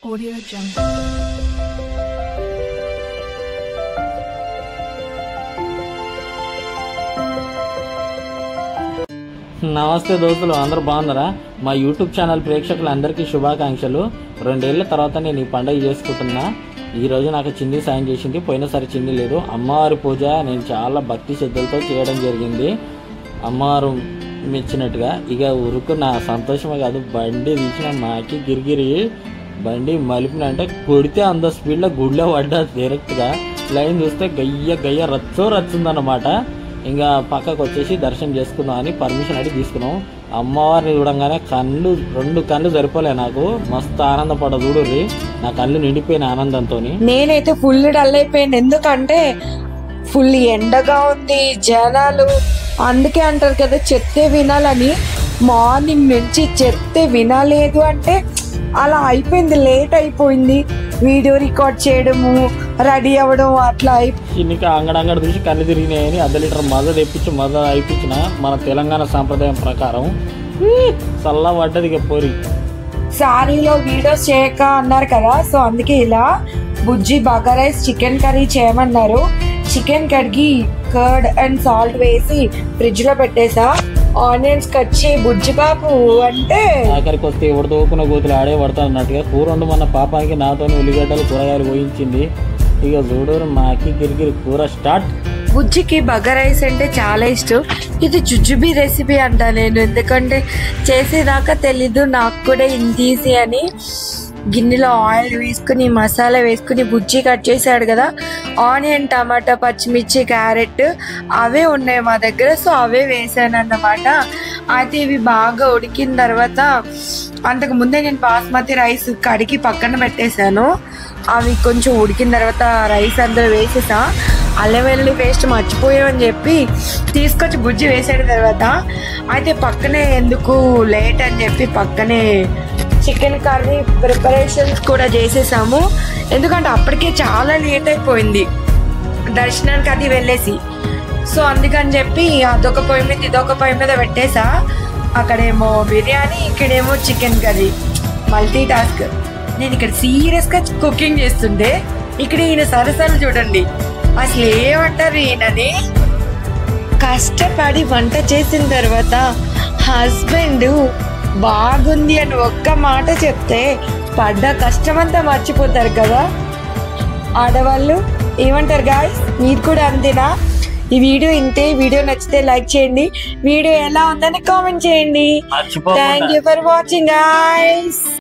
Audio Jungle. నమస్తే దోస్తులు, అందరూ బాగున్నారా? మా యూట్యూబ్ ఛానల్ ప్రేక్షకులందరికీ శుభాకాంక్షలు. 2 ఏళ్ల తర్వాత నేను ఈ పండుగ చేసుకుంటున్నా. ఈరోజు నాకు చింది సాయం చేసింది, పోయినసారి చింది లేదు. అమ్మవారి పూజ నేను చాలా భక్తి శ్రద్ధలతో చేయడం జరిగింది, అమ్మవారు మెచ్చినట్టుగా. ఇక ఉరుకు నా సంతోషమే కాదు, బండి తీసిన మాకి గిరిగిరి బండి మలిపిన అంటే కొడితే అంత స్పీడ్లో గుడిలో పడ్డా డైరెక్ట్గా. లైన్ చూస్తే గయ్య రచ్చుందన్నమాట. ఇంకా పక్కకు వచ్చేసి దర్శనం చేసుకుందాం అని పర్మిషన్ అడిగి తీసుకున్నాం. అమ్మవారిని చూడంగానే 2 కళ్ళు సరిపోలే నాకు. మస్తు ఆనందపడ చూడుర్రి, నా కళ్ళు నిండిపోయిన ఆనందంతో. నేనైతే ఫుల్ డల్ అయిపోయాను, ఎందుకంటే ఫుల్ ఎండగా ఉంది, జనాలు. అందుకే అంటారు కదా చెప్తే వినాలని. మార్నింగ్ నుంచి చెప్తే వినలేదు అంటే అలా అయిపోయింది, లేట్ అయిపోయింది. వీడియో రికార్డ్ చేయడము, రెడీ అవ్వడం అట్లా ఇంకా అంగడంగడ చూసి కళ్ళు తిరిగినాయని 1/2 లీటర్ మజ తెప్పించి మజ అయిపించిన. మన తెలంగాణ సాంప్రదాయం ప్రకారం చల్ల పడ్డది. ఇక పోరి సారీలో వీడియోస్ చేయక అన్నారు కదా, సో అందుకే ఇలా బుజ్జి బగా రైస్ చికెన్ కర్రీ చేయమన్నారు. చికెన్ కడిగి కర్డ్ అండ్ సాల్ట్ వేసి ఫ్రిడ్జ్ లో పెట్టేసా. ఆనియన్స్ కట్ చేయి బుజ్జి బాబు అంటే ఆఖరికి వస్తే ఎవరు తోకున్న గోతులు ఆడే పడతాను అన్నట్టుగా కూర వండు. మన పాపానికి నాతో ఉల్లిగడ్డలు కూరగాయలు పోయించింది. ఇక చూడరు మాకి గిరిగిరి కూర స్టార్ట్. బుజ్జికి బగా రైస్ అంటే చాలా ఇష్టం. ఇది జుజుబీ రెసిపీ అంట నేను, ఎందుకంటే చేసేదాకా తెలీదు నాకు కూడా ఇంత ఈజీ అని. గిన్నెలో ఆయిల్ వేసుకుని మసాలా వేసుకుని బుజ్జి కట్ చేశాడు కదా, ఆనియన్, టమాటా, పచ్చిమిర్చి, క్యారెట్ అవే ఉన్నాయి మా దగ్గర, సో అవే వేసాను అన్నమాట. అయితే ఇవి బాగా ఉడికిన తర్వాత, అంతకు ముందే నేను బాస్మతి రైస్ కడిగి పక్కన పెట్టేశాను. అవి కొంచెం ఉడికిన తర్వాత రైస్ అందులో వేసేసా. అల్లం వెల్లుల్లి పేస్ట్ మర్చిపోయామని చెప్పి తీసుకొచ్చి బుజ్జి వేసిన తర్వాత అయితే పక్కనే ఎందుకు లేట్ అని చెప్పి పక్కనే చికెన్ కర్రీ ప్రిపరేషన్స్ కూడా చేసేసాము. ఎందుకంటే అప్పటికే చాలా లేట్ అయిపోయింది దర్శనానికి అది వెళ్ళేసి. సో అందుకని చెప్పి అదొక పొయ్యి మీద ఇదొక పొయ్యి మీద పెట్టేసా. అక్కడేమో బిర్యానీ, ఇక్కడేమో చికెన్ కర్రీ, మల్టీ టాస్క్. నేను ఇక్కడ సీరియస్గా కుకింగ్ చేస్తుంటే ఇక్కడ ఈయన సరసలు చూడండి, అసలు ఏమంటారు ఈయనని. కష్టపడి వంట చేసిన తర్వాత హస్బెండ్ బాగుంది అని ఒక్క మాట చెప్తే పడ్డ కష్టమంతా మర్చిపోతారు కదా ఆడవాళ్ళు. ఏమంటారు గాయ్స్, మీరు కూడా అంతేనా? ఈ వీడియో ఇంతే. వీడియో నచ్చితే లైక్ చేయండి, వీడియో ఎలా ఉందని కామెంట్ చేయండి. Thank you for watching guys.